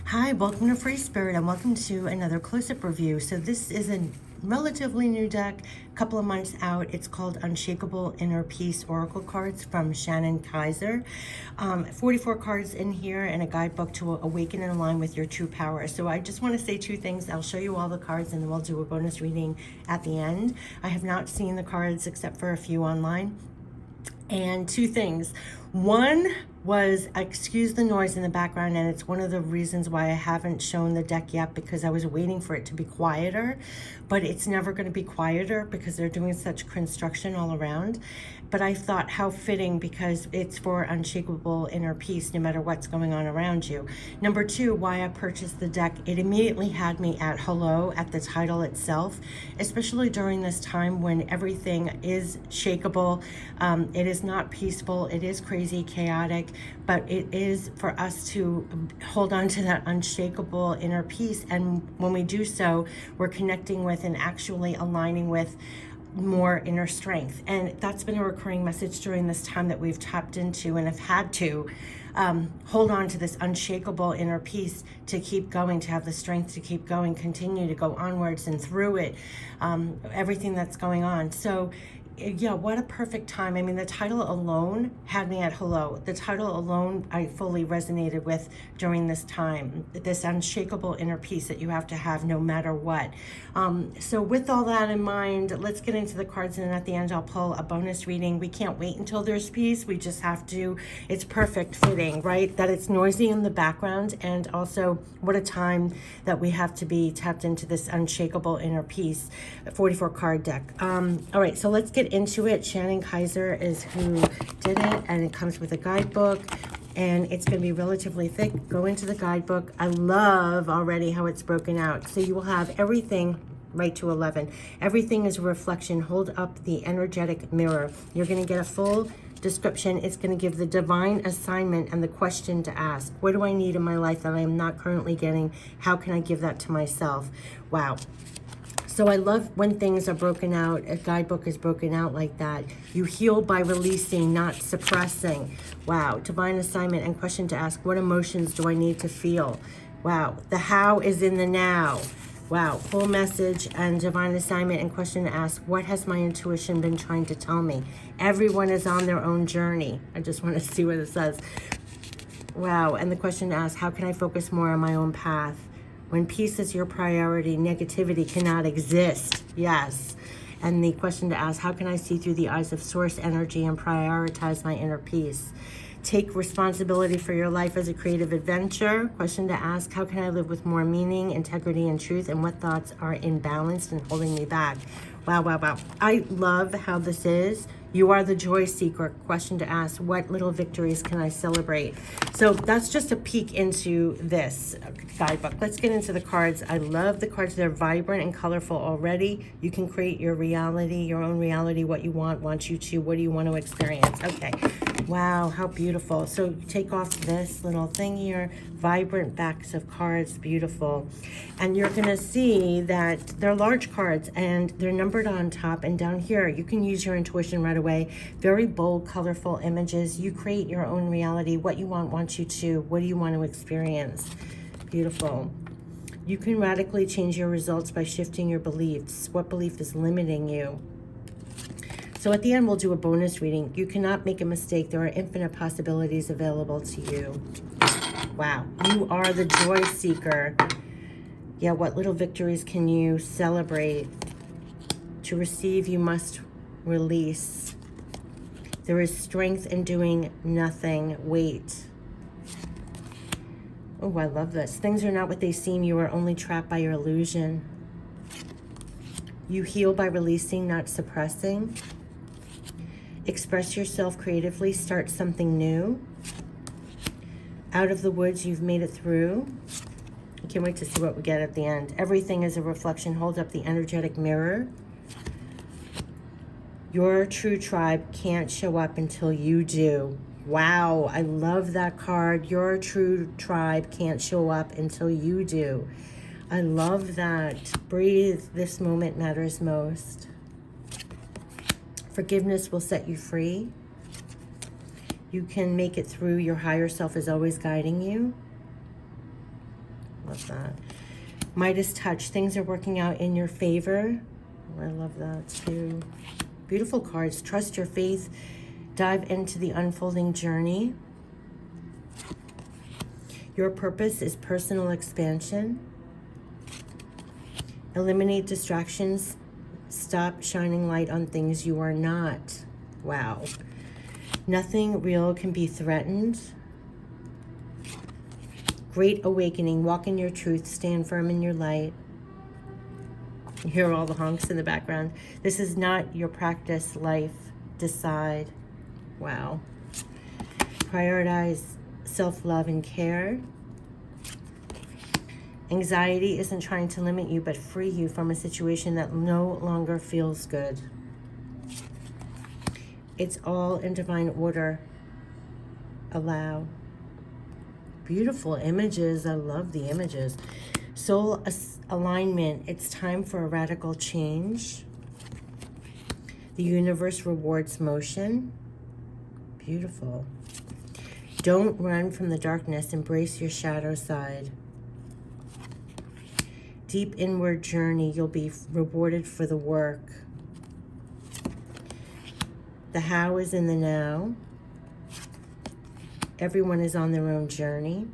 Hi, welcome to Free Spirit and welcome to another close-up review. So this is a relatively new deck, a couple of months out. It's called Unshakable Inner Peace Oracle Cards from Shannon Kaiser. 44 cards in here and a guidebook to awaken and align with your true power. So I just want to say two things. I'll show you all the cards and then we'll do a bonus reading at the end. I have not seen the cards except for a few online. And two things. One was, excuse the noise in the background, and it's one of the reasons why I haven't shown the deck yet, because I was waiting for it to be quieter, but it's never going to be quieter because they're doing such construction all around. But I thought how fitting, because it's for unshakable inner peace no matter what's going on around you. Number two, why I purchased the deck, it immediately had me at hello at the title itself, especially during this time when everything is shakeable. It is not peaceful, it is crazy, chaotic, but it is for us to hold on to that unshakable inner peace. And when we do so, we're connecting with and actually aligning with more inner strength. And that's been a recurring message during this time that we've tapped into and have had to hold on to this unshakable inner peace to keep going, to have the strength to keep going, continue to go onwards and through it, everything that's going on. So yeah, what a perfect time. I mean, the title alone had me at hello. The title alone I fully resonated with during this time, this unshakable inner peace that you have to have no matter what. So with all that in mind, let's get into the cards, and at the end I'll pull a bonus reading. We can't wait until there's peace. We just have to, it's perfect fitting, right? That it's noisy in the background, and also what a time that we have to be tapped into this unshakable inner peace. 44 card deck. All right, so let's get into it. Shannon Kaiser is who did it, and it comes with a guidebook, and it's going to be relatively thick. Go into the guidebook. I love already how it's broken out. So you will have everything right to 11. Everything is a reflection. Hold up the energetic mirror. You're going to get a full description. It's going to give the divine assignment and the question to ask. What do I need in my life that I am not currently getting? How can I give that to myself? Wow. So I love when things are broken out, a guidebook is broken out like that. You heal by releasing, not suppressing. Wow. Divine assignment and question to ask. What emotions do I need to feel? Wow. The how is in the now. Wow. Full message and divine assignment and question to ask. What has my intuition been trying to tell me? Everyone is on their own journey. I just want to see what it says. Wow. And the question to ask. How can I focus more on my own path? When peace is your priority, negativity cannot exist. Yes. And the question to ask, how can I see through the eyes of source energy and prioritize my inner peace? Take responsibility for your life as a creative adventure. Question to ask, how can I live with more meaning, integrity, and truth? And what thoughts are imbalanced and holding me back? Wow, wow, wow. I love how this is. You are the joy seeker. Question to ask, what little victories can I celebrate? So that's just a peek into this guidebook. Let's get into the cards. I love the cards. They're vibrant and colorful already. You can create your reality, your own reality, what you want you to, what do you want to experience? Okay. Wow, how beautiful. So you take off this little thing here, vibrant backs of cards, beautiful. And you're going to see that they're large cards and they're numbered on top and down here. You can use your intuition right away. Very bold, colorful images. You create your own reality, what you want you to, what do you want to experience? Beautiful. You can radically change your results by shifting your beliefs. What belief is limiting you? So at the end, we'll do a bonus reading. You cannot make a mistake. There are infinite possibilities available to you. Wow. You are the joy seeker. Yeah, what little victories can you celebrate? To receive, you must release. There is strength in doing nothing. Wait. Oh, I love this. Things are not what they seem. You are only trapped by your illusion. You heal by releasing, not suppressing. Express yourself creatively. Start something new. Out of the woods, you've made it through. I can't wait to see what we get at the end. Everything is a reflection. Hold up the energetic mirror. Your true tribe can't show up until you do. Wow, I love that card. Your true tribe can't show up until you do. I love that. Breathe. This moment matters most. Forgiveness will set you free. You can make it through. Your higher self is always guiding you. love that. Midas touch. Things are working out in your favor. I love that too. Beautiful cards. Trust your faith. Dive into the unfolding journey. Your purpose is personal expansion. Eliminate distractions. Stop shining light on things you are not. Wow. Nothing real can be threatened. Great awakening. Walk in your truth. Stand firm in your light. You hear all the honks in the background. This is not your practice life. Decide. Wow. Prioritize self-love and care. Anxiety isn't trying to limit you, but free you from a situation that no longer feels good. It's all in divine order. Allow. Beautiful images. I love the images. Soul alignment. It's time for a radical change. The universe rewards motion. Beautiful. Don't run from the darkness. Embrace your shadow side. Deep inward journey. You'll be rewarded for the work. The how is in the now. Everyone is on their own journey.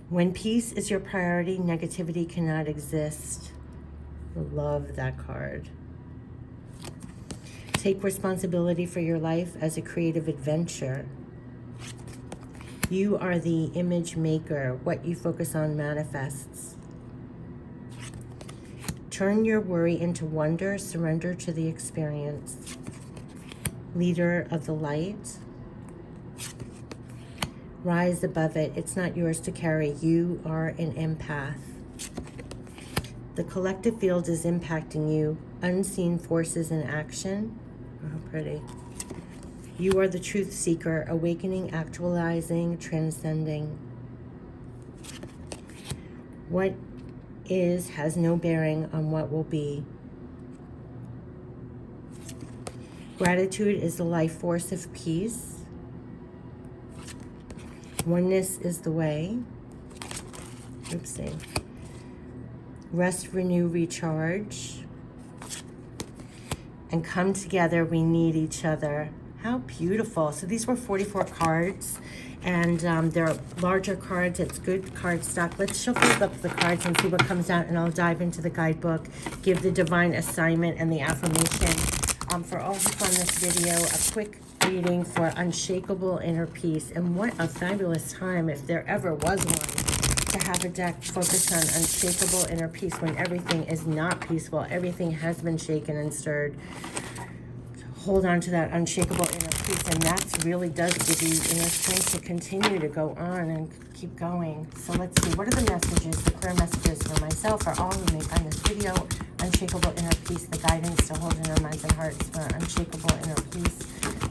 When peace is your priority, negativity cannot exist. Love that card. Take responsibility for your life as a creative adventure. You are the image maker. What you focus on manifests. Turn your worry into wonder. Surrender to the experience. Leader of the light. Rise above it. It's not yours to carry. You are an empath. The collective field is impacting you. Unseen forces in action. Oh, pretty. You are the truth seeker, awakening, actualizing, transcending. What is has no bearing on what will be. Gratitude is the life force of peace. Oneness is the way. Oopsie. Rest, renew, recharge. And come together, we need each other. How beautiful. So these were 44 cards, and they're larger cards. It's good card stock. Let's shuffle up the cards and see what comes out, and I'll dive into the guidebook, give the divine assignment and the affirmation. For all who found this video, a quick reading for Unshakable Inner Peace. And what a fabulous time, if there ever was one, to have a deck focused on Unshakable Inner Peace when everything is not peaceful. Everything has been shaken and stirred. Hold on to that unshakable inner peace, and that really does give you inner strength to continue to go on and keep going. So let's see, what are the messages, the clear messages for myself, for all who may find this video? Unshakable inner peace, the guidance to hold in our minds and hearts for unshakable inner peace,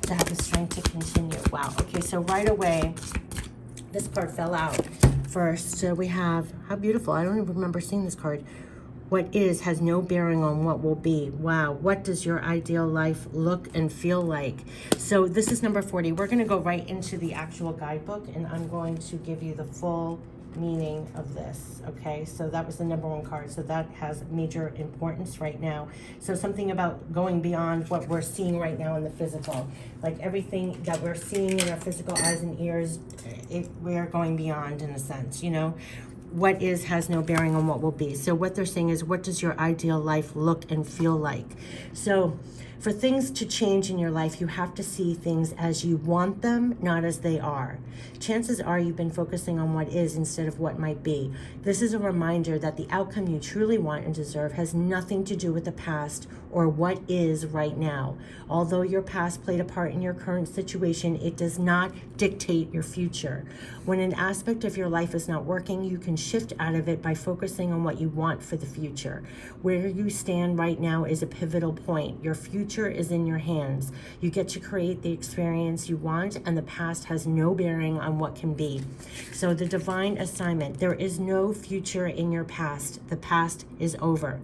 to have the strength to continue. Wow. Okay, so right away, this card fell out first. We have, how beautiful, I don't even remember seeing this card. What is has no bearing on what will be. Wow. What does your ideal life look and feel like? So this is number 40. We're going to go right into the actual guidebook, and I'm going to give you the full meaning of this. Okay, so that was the number 1 card. So that has major importance right now. So something about going beyond what we're seeing right now in the physical. Like everything that we're seeing in our physical eyes and ears, we're going beyond in a sense, you know. What is has no bearing on what will be. So what they're saying is, what does your ideal life look and feel like? So for things to change in your life, you have to see things as you want them, not as they are. Chances are you've been focusing on what is instead of what might be. This is a reminder that the outcome you truly want and deserve has nothing to do with the past or what is right now. Although your past played a part in your current situation, it does not dictate your future. When an aspect of your life is not working, you can shift out of it by focusing on what you want for the future. Where you stand right now is a pivotal point. Your future is in your hands. You get to create the experience you want, and the past has no bearing on what can be. So the divine assignment, there is no future in your past. The past is over,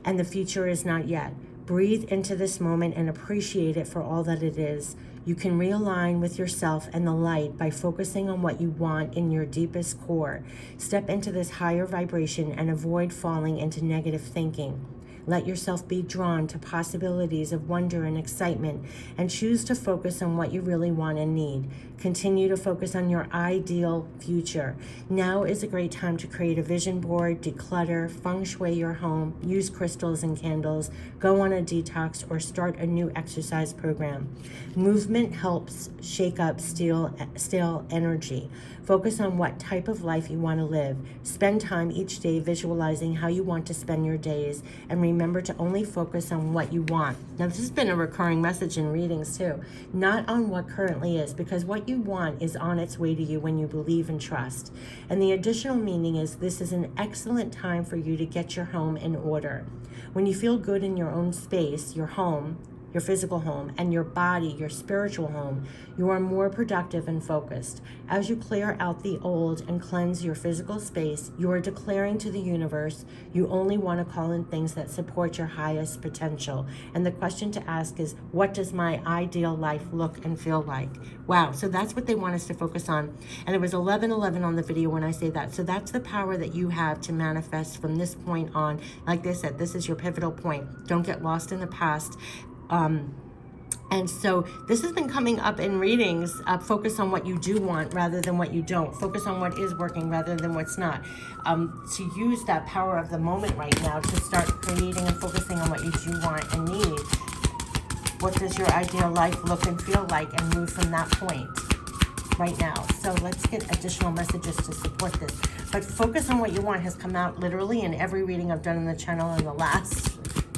and the future is not yet. Breathe into this moment and appreciate it for all that it is. You can realign with yourself and the light by focusing on what you want in your deepest core. Step into this higher vibration and avoid falling into negative thinking. Let yourself be drawn to possibilities of wonder and excitement, and choose to focus on what you really want and need. Continue to focus on your ideal future. Now is a great time to create a vision board, declutter, feng shui your home, use crystals and candles, go on a detox, or start a new exercise program. Movement helps shake up stale energy. Focus on what type of life you want to live. Spend time each day visualizing how you want to spend your days, and remember to only focus on what you want. Now, this has been a recurring message in readings too, not on what currently is, because what you want is on its way to you when you believe and trust. And the additional meaning is this is an excellent time for you to get your home in order. When you feel good in your own space, your home, your physical home, and your body, your spiritual home, you are more productive and focused. As you clear out the old and cleanse your physical space, you are declaring to the universe you only want to call in things that support your highest potential. And the question to ask is, what does my ideal life look and feel like? Wow, so that's what they want us to focus on. And it was 11:11 on the video when I say that. So that's the power that you have to manifest from this point on. Like they said, this is your pivotal point. Don't get lost in the past. And so this has been coming up in readings. Focus on what you do want rather than what you don't. Focus on what is working rather than what's not. To use that power of the moment right now to start creating and focusing on what you do want and need. What does your ideal life look and feel like, and move from that point right now. So let's get additional messages to support this. But focus on what you want has come out literally in every reading I've done on the channel in the last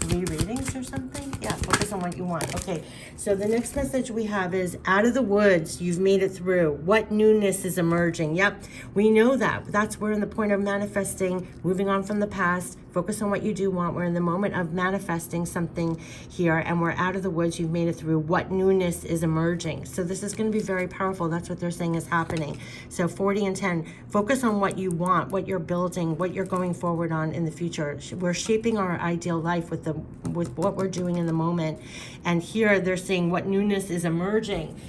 3 readings or something. Yeah, focus on what you want. Okay, so the next message we have is, out of the woods, you've made it through. What newness is emerging? Yep, we know that. That's we're in the point of manifesting, moving on from the past. Focus on what you do want. We're in the moment of manifesting something here, and we're out of the woods. You've made it through. What newness is emerging? So this is going to be very powerful. That's what they're saying is happening. So 40 and 10, focus on what you want, what you're building, what you're going forward on in the future. We're shaping our ideal life with what we're doing in the moment. And here they're saying what newness is emerging.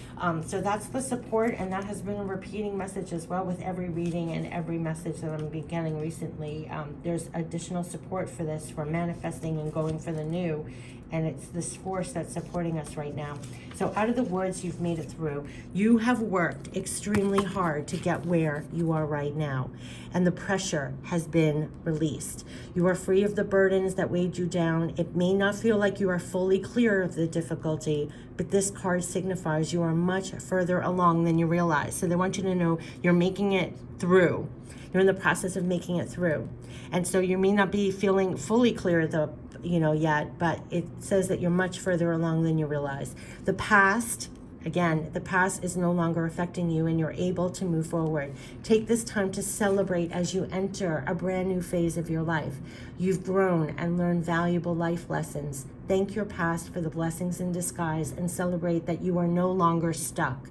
So that's the support, and that has been a repeating message as well with every reading and every message that I'm beginning recently. There's additional support for this, for manifesting and going for the new, and it's this force that's supporting us right now. So out of the woods, you've made it through. You have worked extremely hard to get where you are right now, and the pressure has been released. You are free of the burdens that weighed you down. It may not feel like you are fully clear of the difficulty, but this card signifies you are much further along than you realize. So they want you to know you're making it through. You're in the process of making it through. And so you may not be feeling fully clear yet, but it says that you're much further along than you realize. The past, again, the past is no longer affecting you, and you're able to move forward. Take this time to celebrate as you enter a brand new phase of your life. You've grown and learned valuable life lessons. Thank your past for the blessings in disguise, and celebrate that you are no longer stuck.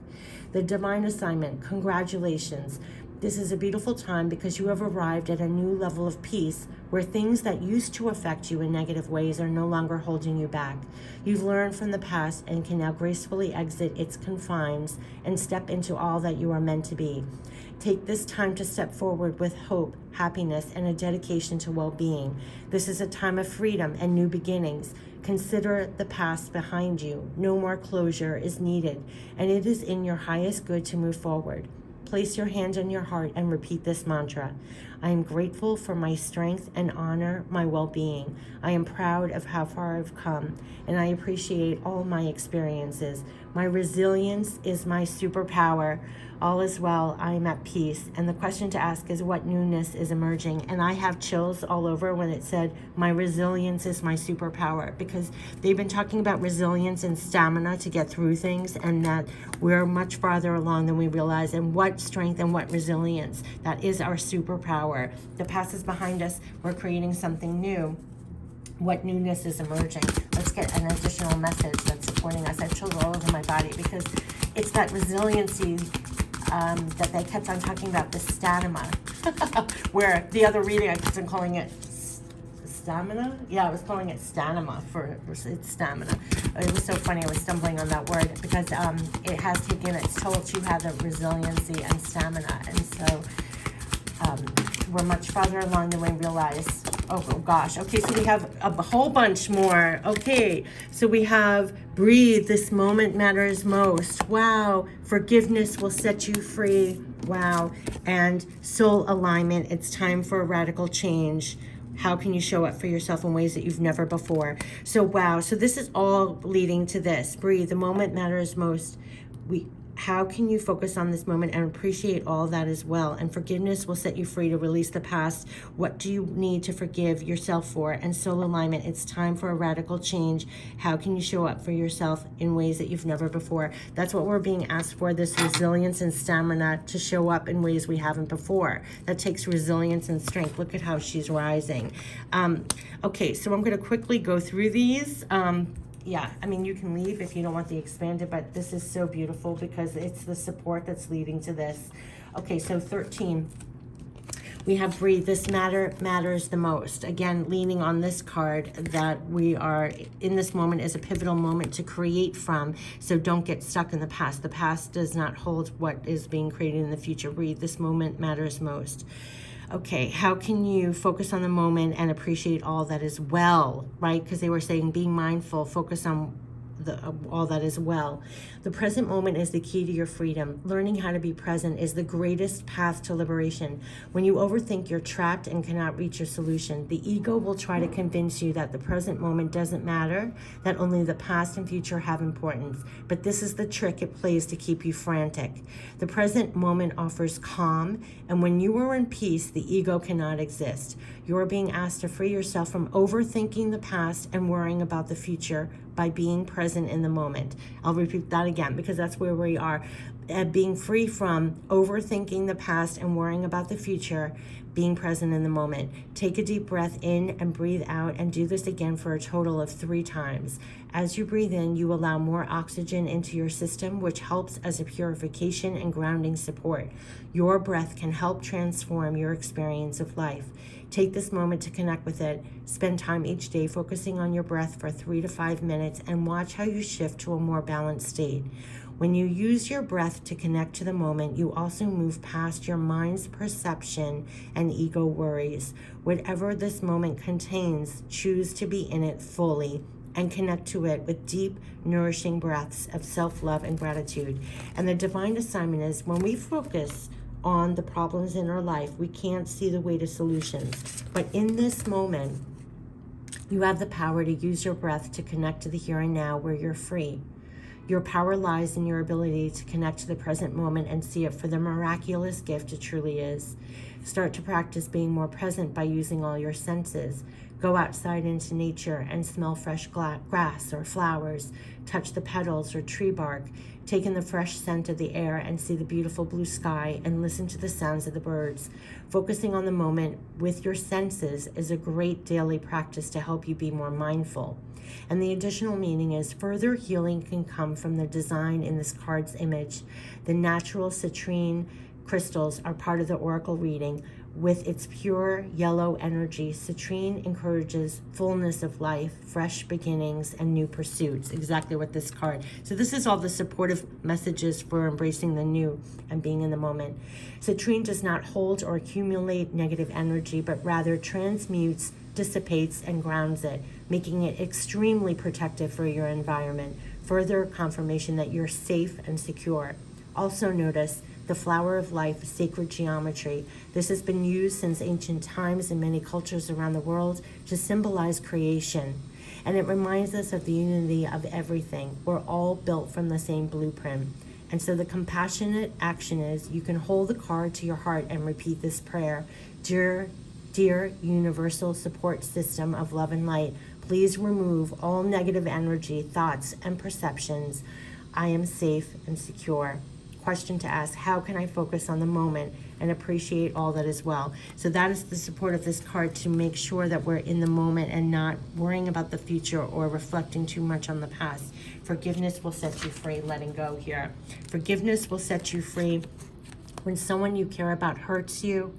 The divine assignment, congratulations. This is a beautiful time because you have arrived at a new level of peace where things that used to affect you in negative ways are no longer holding you back. You've learned from the past and can now gracefully exit its confines and step into all that you are meant to be. Take this time to step forward with hope, happiness, and a dedication to well-being. This is a time of freedom and new beginnings. Consider the past behind you. No more closure is needed, and it is in your highest good to move forward. Place your hand on your heart and repeat this mantra. I am grateful for my strength and honor my well-being. I am proud of how far I've come, and I appreciate all my experiences. My resilience is my superpower. All is well. I am at peace. And the question to ask is, what newness is emerging? And I have chills all over when it said, my resilience is my superpower, because they've been talking about resilience and stamina to get through things, and that we're much farther along than we realize. And what strength and what resilience. That is our superpower. The past is behind us. We're creating something new. What newness is emerging? Let's get an additional message that's supporting us. I have chills all over my body because it's that resiliency that they kept on talking about, the stamina. Where the other reading, I kept on calling it stamina. Yeah, I was calling it stamina it's stamina. It was so funny, I was stumbling on that word because it has taken its toll to have the resiliency and stamina. And so we're much farther along than we realize. Oh gosh. Okay, so we have a whole bunch more. Okay, so we have breathe. This moment matters most. Wow. Forgiveness will set you free. Wow. And soul alignment. It's time for a radical change. How can you show up for yourself in ways that you've never before? So wow. So this is all leading to this. Breathe. The moment matters most. How can you focus on this moment and appreciate all that as well? And forgiveness will set you free to release the past. What do you need to forgive yourself for? And soul alignment, it's time for a radical change. How can you show up for yourself in ways that you've never before? That's what we're being asked for, this resilience and stamina to show up in ways we haven't before. That takes resilience and strength. Look at how she's rising. Okay, so I'm going to quickly go through these. Yeah, I mean, you can leave if you don't want the expanded, but this is so beautiful because it's the support that's leading to this. Okay, so 13. We have breathe. This matters the most. Again, leaning on this card that we are in this moment is a pivotal moment to create from. So don't get stuck in the past. The past does not hold what is being created in the future. Breathe. This moment matters most. Okay, how can you focus on the moment and appreciate all that is well, right? Because they were saying being mindful, focus on all that is well. The present moment is the key to your freedom. Learning how to be present is the greatest path to liberation. When you overthink, you're trapped and cannot reach your solution. The ego will try to convince you that the present moment doesn't matter, that only the past and future have importance. But this is the trick it plays to keep you frantic. The present moment offers calm, and when you are in peace, the ego cannot exist. You are being asked to free yourself from overthinking the past and worrying about the future by being present in the moment. I'll repeat that again because that's where we are. Being free from overthinking the past and worrying about the future, being present in the moment. Take a deep breath in and breathe out, and do this again for a total of 3 times. As you breathe in, you allow more oxygen into your system, which helps as a purification and grounding support. Your breath can help transform your experience of life. Take this moment to connect with it. Spend time each day focusing on your breath for 3 to 5 minutes and watch how you shift to a more balanced state. When you use your breath to connect to the moment, you also move past your mind's perception and ego worries. Whatever this moment contains, choose to be in it fully and connect to it with deep, nourishing breaths of self-love and gratitude. And the divine assignment is when we focus on the problems in our life, we can't see the way to solutions. But in this moment, you have the power to use your breath to connect to the here and now where you're free. Your power lies in your ability to connect to the present moment and see it for the miraculous gift it truly is. Start to practice being more present by using all your senses. Go outside into nature and smell fresh grass or flowers. Touch the petals or tree bark. Take in the fresh scent of the air and see the beautiful blue sky and listen to the sounds of the birds. Focusing on the moment with your senses is a great daily practice to help you be more mindful. And the additional meaning is further healing can come from the design in this card's image. The natural citrine crystals are part of the oracle reading. With its pure yellow energy, citrine encourages fullness of life, fresh beginnings, and new pursuits. Exactly what this card. So this is all the supportive messages for embracing the new and being in the moment. Citrine does not hold or accumulate negative energy, but rather transmutes, dissipates, and grounds it, making it extremely protective for your environment. Further confirmation that you're safe and secure. Also notice the flower of life, sacred geometry. This has been used since ancient times in many cultures around the world to symbolize creation. And it reminds us of the unity of everything. We're all built from the same blueprint. And so the compassionate action is you can hold the card to your heart and repeat this prayer. Dear universal support system of love and light, please remove all negative energy, thoughts, and perceptions. I am safe and secure. Question to ask, how can I focus on the moment and appreciate all that is well? So that is the support of this card to make sure that we're in the moment and not worrying about the future or reflecting too much on the past. Forgiveness will set you free, letting go here. Forgiveness will set you free when someone you care about hurts you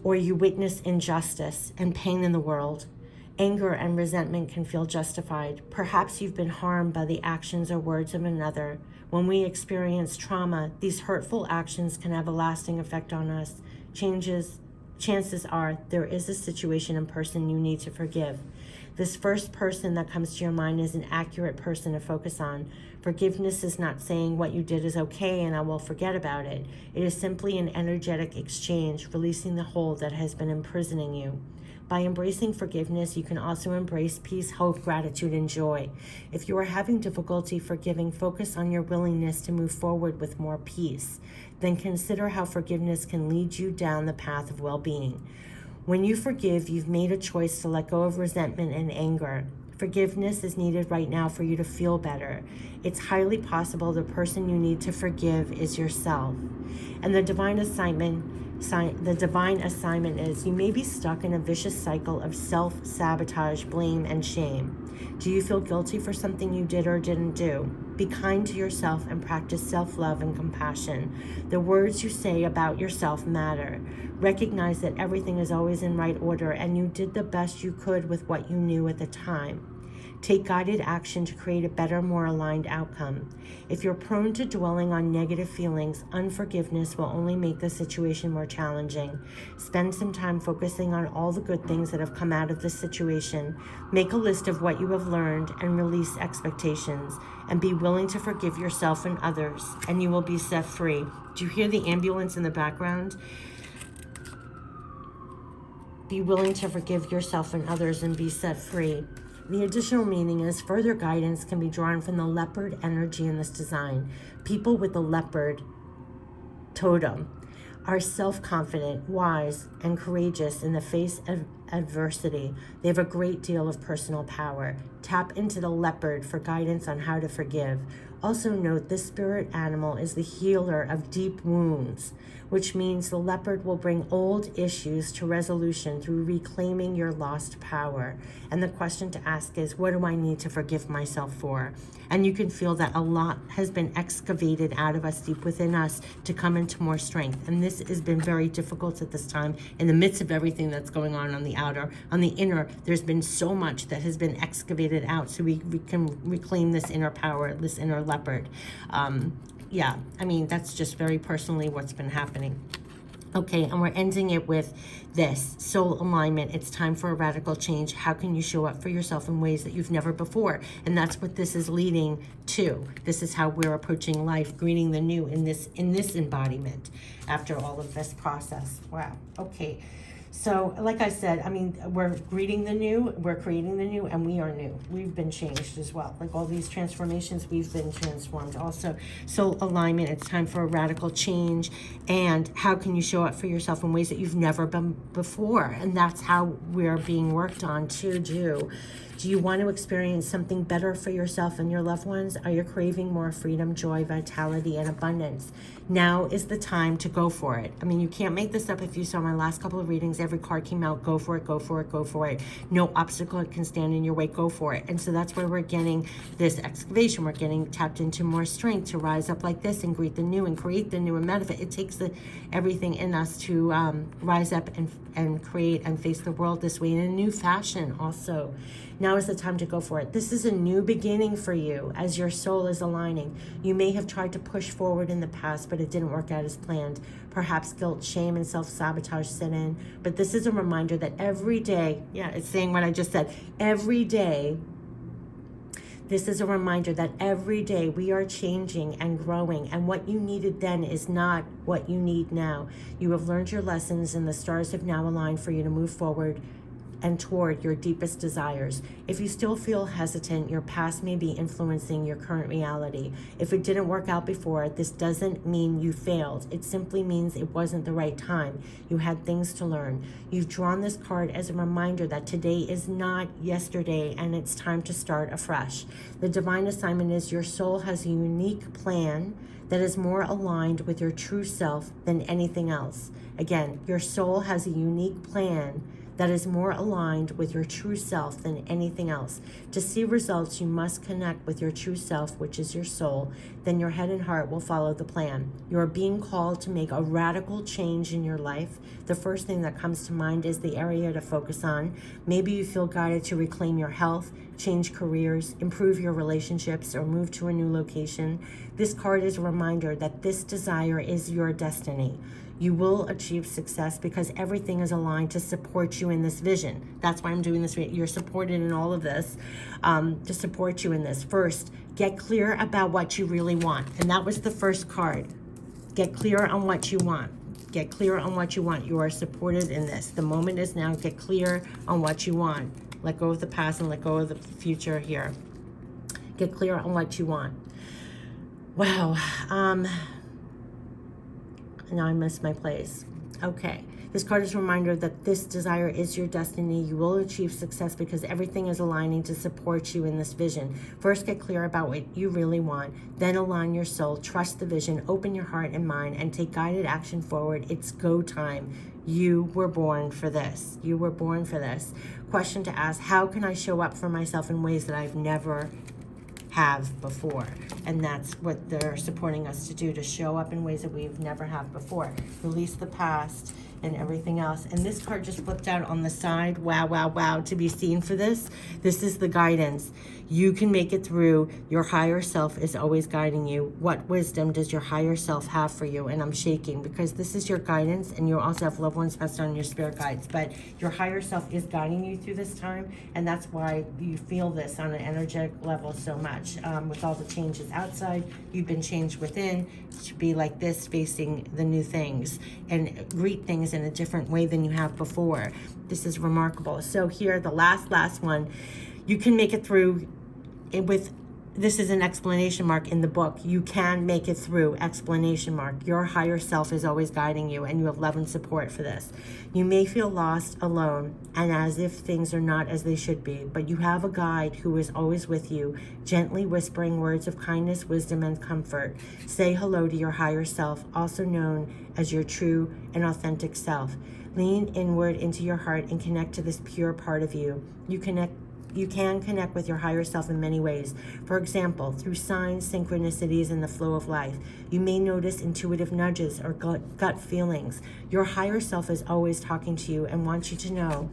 or you witness injustice and pain in the world. Anger and resentment can feel justified. Perhaps you've been harmed by the actions or words of another. When we experience trauma, these hurtful actions can have a lasting effect on us. Chances are there is a situation and person you need to forgive. This first person that comes to your mind is an accurate person to focus on. Forgiveness is not saying what you did is okay and I will forget about it. It is simply an energetic exchange, releasing the hold that has been imprisoning you. By embracing forgiveness, you can also embrace peace, hope, gratitude, and joy. If you are having difficulty forgiving, focus on your willingness to move forward with more peace. Then consider how forgiveness can lead you down the path of well-being. When you forgive, you've made a choice to let go of resentment and anger. Forgiveness is needed right now for you to feel better. It's highly possible the person you need to forgive is yourself. And the divine assignment is you may be stuck in a vicious cycle of self-sabotage, blame, and shame. Do you feel guilty for something you did or didn't do? Be kind to yourself and practice self-love and compassion. The words you say about yourself matter. Recognize that everything is always in right order and you did the best you could with what you knew at the time. Take guided action to create a better, more aligned outcome. If you're prone to dwelling on negative feelings, unforgiveness will only make the situation more challenging. Spend some time focusing on all the good things that have come out of this situation. Make a list of what you have learned and release expectations. And be willing to forgive yourself and others, and you will be set free. Do you hear the ambulance in the background? Be willing to forgive yourself and others and be set free. The additional meaning is further guidance can be drawn from the leopard energy in this design. People with the leopard totem are self-confident, wise, and courageous in the face of adversity. They have a great deal of personal power. Tap into the leopard for guidance on how to forgive. Also note this spirit animal is the healer of deep wounds, which means the leopard will bring old issues to resolution through reclaiming your lost power. And the question to ask is, what do I need to forgive myself for? And you can feel that a lot has been excavated out of us, deep within us, to come into more strength. And this has been very difficult at this time in the midst of everything that's going on the outer. On the inner, there's been so much that has been excavated out so we can reclaim this inner power, this inner leopard. Yeah, I mean, that's just very personally what's been happening. Okay, and we're ending it with this soul alignment. It's time for a radical change. How can you show up for yourself in ways that you've never before? And that's what this is leading to. This is how we're approaching life, greeting the new in this embodiment after all of this process. Wow. Okay. So, like I said, I mean, we're greeting the new, we're creating the new, and we are new. We've been changed as well. Like all these transformations, we've been transformed. Also, soul alignment, it's time for a radical change. And how can you show up for yourself in ways that you've never been before? And that's how we're being worked on to do. Do you want to experience something better for yourself and your loved ones? Are you craving more freedom, joy, vitality, and abundance? Now is the time to go for it. I mean, you can't make this up. If you saw my last couple of readings, every card came out, go for it, go for it, go for it. No obstacle can stand in your way, go for it. And so that's where we're getting this excavation. We're getting tapped into more strength to rise up like this and greet the new and create the new and manifest. It takes everything in us to rise up and create and face the world this way in a new fashion also. Now is the time to go for it. This is a new beginning for you as your soul is aligning. You may have tried to push forward in the past, but it didn't work out as planned. Perhaps guilt, shame, and self-sabotage set in. But this is a reminder that every day, yeah, it's saying what I just said, every day, this is a reminder that every day we are changing and growing, and what you needed then is not what you need now. You have learned your lessons, and the stars have now aligned for you to move forward and toward your deepest desires. If you still feel hesitant, your past may be influencing your current reality. If it didn't work out before, this doesn't mean you failed. It simply means it wasn't the right time. You had things to learn. You've drawn this card as a reminder that today is not yesterday and it's time to start afresh. The divine assignment is your soul has a unique plan that is more aligned with your true self than anything else. Again, your soul has a unique plan that is more aligned with your true self than anything else. To see results, you must connect with your true self, which is your soul. Then your head and heart will follow the plan. You are being called to make a radical change in your life. The first thing that comes to mind is the area to focus on. Maybe you feel guided to reclaim your health, change careers, improve your relationships, or move to a new location. This card is a reminder that this desire is your destiny. You will achieve success because everything is aligned to support you in this vision. That's why I'm doing this. You're supported in all of this to support you in this. First, get clear about what you really want. And that was the first card. Get clear on what you want. Get clear on what you want. You are supported in this. The moment is now. Get clear on what you want. Let go of the past and let go of the future here. Get clear on what you want. Wow. Now I missed my place. Okay. This card is a reminder that this desire is your destiny. You will achieve success because everything is aligning to support you in this vision. First, get clear about what you really want. Then align your soul, trust the vision, open your heart and mind, and take guided action forward. It's go time. You were born for this. You were born for this. Question to ask, how can I show up for myself in ways that I've never have before? And that's what they're supporting us to do, to show up in ways that we've never have before. Release the past and everything else. And this card just flipped out on the side. Wow, wow, wow, to be seen for this. This is the guidance. You can make it through. Your higher self is always guiding you. What wisdom does your higher self have for you? And I'm shaking because this is your guidance, and you also have loved ones passed on, your spirit guides. But your higher self is guiding you through this time, and that's why you feel this on an energetic level so much. With all the changes outside, you've been changed within to be like this, facing the new things and greet things in a different way than you have before. This is remarkable. So here, the last one, you can make it through with, this is an exclamation mark in the book. You can make it through, exclamation mark. Your higher self is always guiding you, and you have love and support for this. You may feel lost, alone, and as if things are not as they should be, but you have a guide who is always with you, gently whispering words of kindness, wisdom, and comfort. Say hello to your higher self, also known as your true and authentic self. Lean inward into your heart and connect to this pure part of you. You can connect with your higher self in many ways. For example, through signs, synchronicities, and the flow of life. You may notice intuitive nudges or gut feelings. Your higher self is always talking to you and wants you to know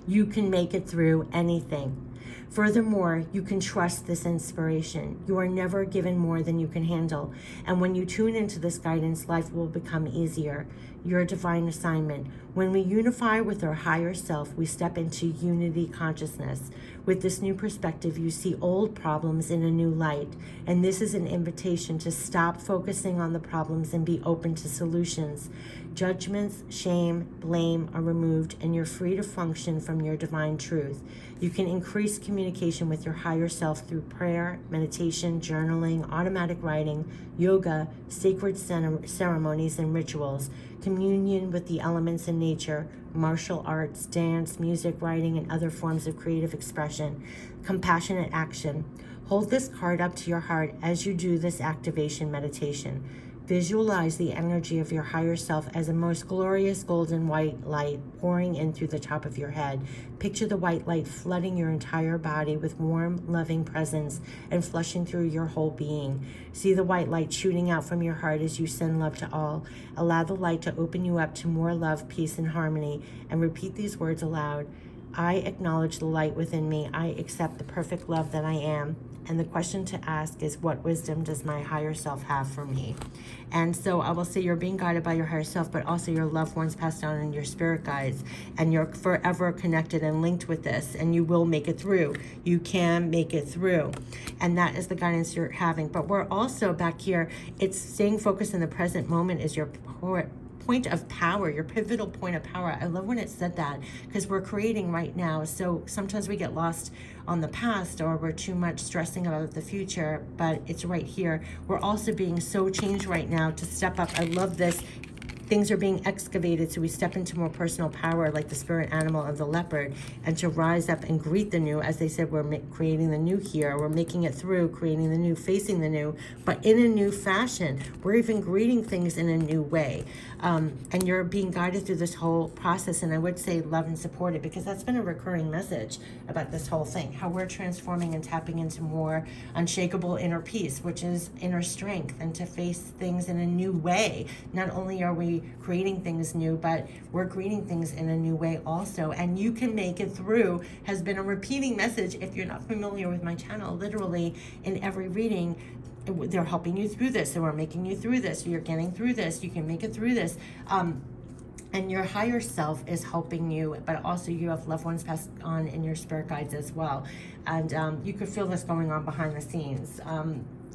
you can make it through anything. Furthermore, you can trust this inspiration. You are never given more than you can handle. And when you tune into this guidance, life will become easier. Your divine assignment. When we unify with our higher self, we step into unity consciousness. With this new perspective, you see old problems in a new light. And this is an invitation to stop focusing on the problems and be open to solutions. Judgments, shame, blame are removed, and you're free to function from your divine truth. You can increase communication with your higher self through prayer, meditation, journaling, automatic writing, yoga, sacred ceremonies and rituals, communion with the elements in nature, martial arts, dance, music, writing, and other forms of creative expression. Compassionate action. Hold this card up to your heart as you do this activation meditation. Visualize the energy of your higher self as a most glorious golden white light pouring in through the top of your head. Picture the white light flooding your entire body with warm, loving presence and flushing through your whole being. See the white light shooting out from your heart as you send love to all. Allow the light to open you up to more love, peace, and harmony, and repeat these words aloud. I acknowledge the light within me. I accept the perfect love that I am. And the question to ask is, what wisdom does my higher self have for me? And so I will say you're being guided by your higher self, but also your loved ones passed down and your spirit guides. And you're forever connected and linked with this, and you will make it through. You can make it through. And that is the guidance you're having. But we're also back here, it's staying focused in the present moment is your point of power, your pivotal point of power. I love when it said that, because we're creating right now. So sometimes we get lost on the past, or we're too much stressing about the future, but it's right here. We're also being so changed right now to step up. I love this. things are being excavated, so we step into more personal power like the spirit animal of the leopard, and to rise up and greet the new. As they said, we're creating the new here. We're making it through, creating the new, facing the new, but in a new fashion. We're even greeting things in a new way. And you're being guided through this whole process. And I would say love and support it, because that's been a recurring message about this whole thing, how we're transforming and tapping into more unshakable inner peace, which is inner strength, and to face things in a new way. Not only are we creating things new, but we're greeting things in a new way also. And you can make it through has been a repeating message. If you're not familiar with my channel, literally in every reading, they're helping you through this, and we're making you through this. You're getting through this. You can make it through this. And your higher self is helping you, but also you have loved ones passed on in your spirit guides as well. And you could feel this going on behind the scenes.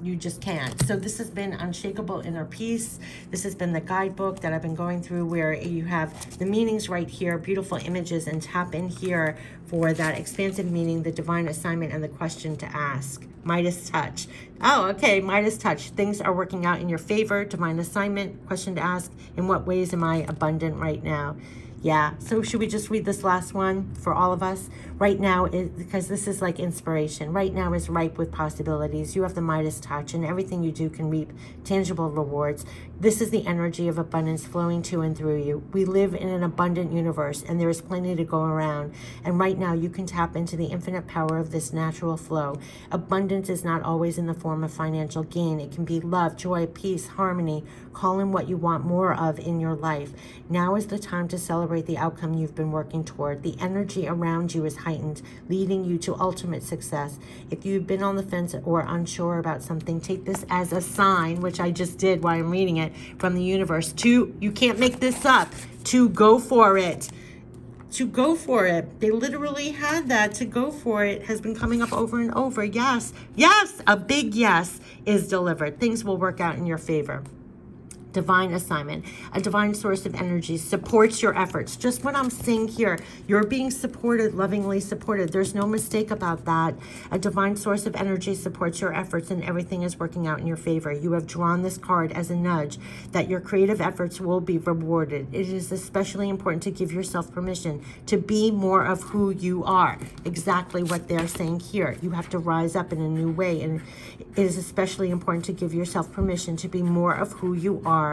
You just can't. So this has been Unshakable Inner Peace. This has been the guidebook that I've been going through, where you have the meanings right here, beautiful images, and tap in here for that expansive meaning, the divine assignment, and the question to ask. Midas touch. Oh, okay, Midas touch. Things are working out in your favor. Divine assignment, question to ask. In what ways am I abundant right now? Yeah, so should we just read this last one for all of us? Right now, because this is like inspiration. Right now is ripe with possibilities. You have the Midas touch, and everything you do can reap tangible rewards. This is the energy of abundance flowing to and through you. We live in an abundant universe, and there is plenty to go around. And right now, you can tap into the infinite power of this natural flow. Abundance is not always in the form of financial gain. It can be love, joy, peace, harmony. Call in what you want more of in your life. Now is the time to celebrate the outcome you've been working toward. The energy around you is heightened, leading you to ultimate success. If you've been on the fence or unsure about something, take this as a sign, which I just did while I'm reading it, from the universe you can't make this up, to go for it. To go for it. They literally had that. To go for it has been coming up over and over. Yes, yes, a big yes is delivered. Things will work out in your favor. Divine assignment, a divine source of energy supports your efforts. Just what I'm saying here, you're being supported, lovingly supported. There's no mistake about that. A divine source of energy supports your efforts, and everything is working out in your favor. You have drawn this card as a nudge that your creative efforts will be rewarded. It is especially important to give yourself permission to be more of who you are. Exactly what they're saying here. You have to rise up in a new way, and it is especially important to give yourself permission to be more of who you are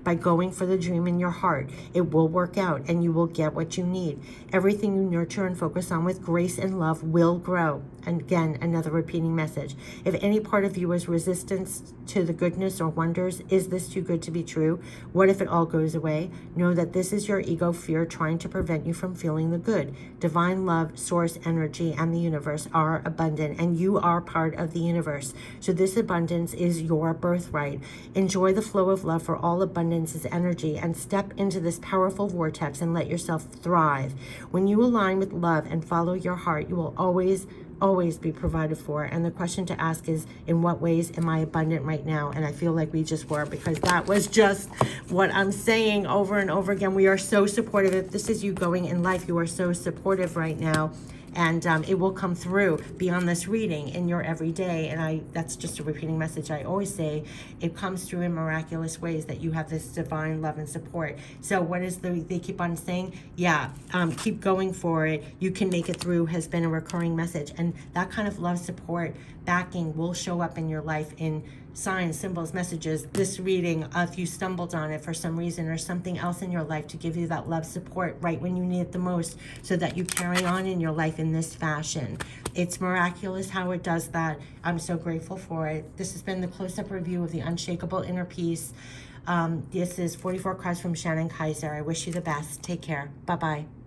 by going for the dream in your heart. It will work out, and you will get what you need. Everything you nurture and focus on with grace and love will grow. And again, another repeating message. If any part of you is resistance to the goodness or wonders, is this too good to be true? What if it all goes away? Know that this is your ego fear trying to prevent you from feeling the good. Divine love, source energy, and the universe are abundant, and you are part of the universe. So this abundance is your birthright. Enjoy the flow of love, for all abundance is energy, and step into this powerful vortex and let yourself thrive. When you align with love and follow your heart, you will always be provided for. And the question to ask is, in what ways am I abundant right now? And I feel like we just were, because that was just what I'm saying over and over again. We are so supportive. If this is you going in life, you are so supportive right now. And it will come through beyond this reading in your everyday. And that's just a repeating message I always say. It comes through in miraculous ways that you have this divine love and support. So what is they keep on saying? Yeah, keep going for it. You can make it through has been a recurring message. And that kind of love, support, backing will show up in your life in signs, symbols, messages. This reading, if you stumbled on it for some reason, or something else in your life to give you that love, support right when you need it the most, so that you carry on in your life in this fashion. It's miraculous how it does that. I'm so grateful for it. This has been the close-up review of the Unshakable Inner Peace. This is 44 cards from Shannon Kaiser. I wish you the best. Take care. Bye-bye.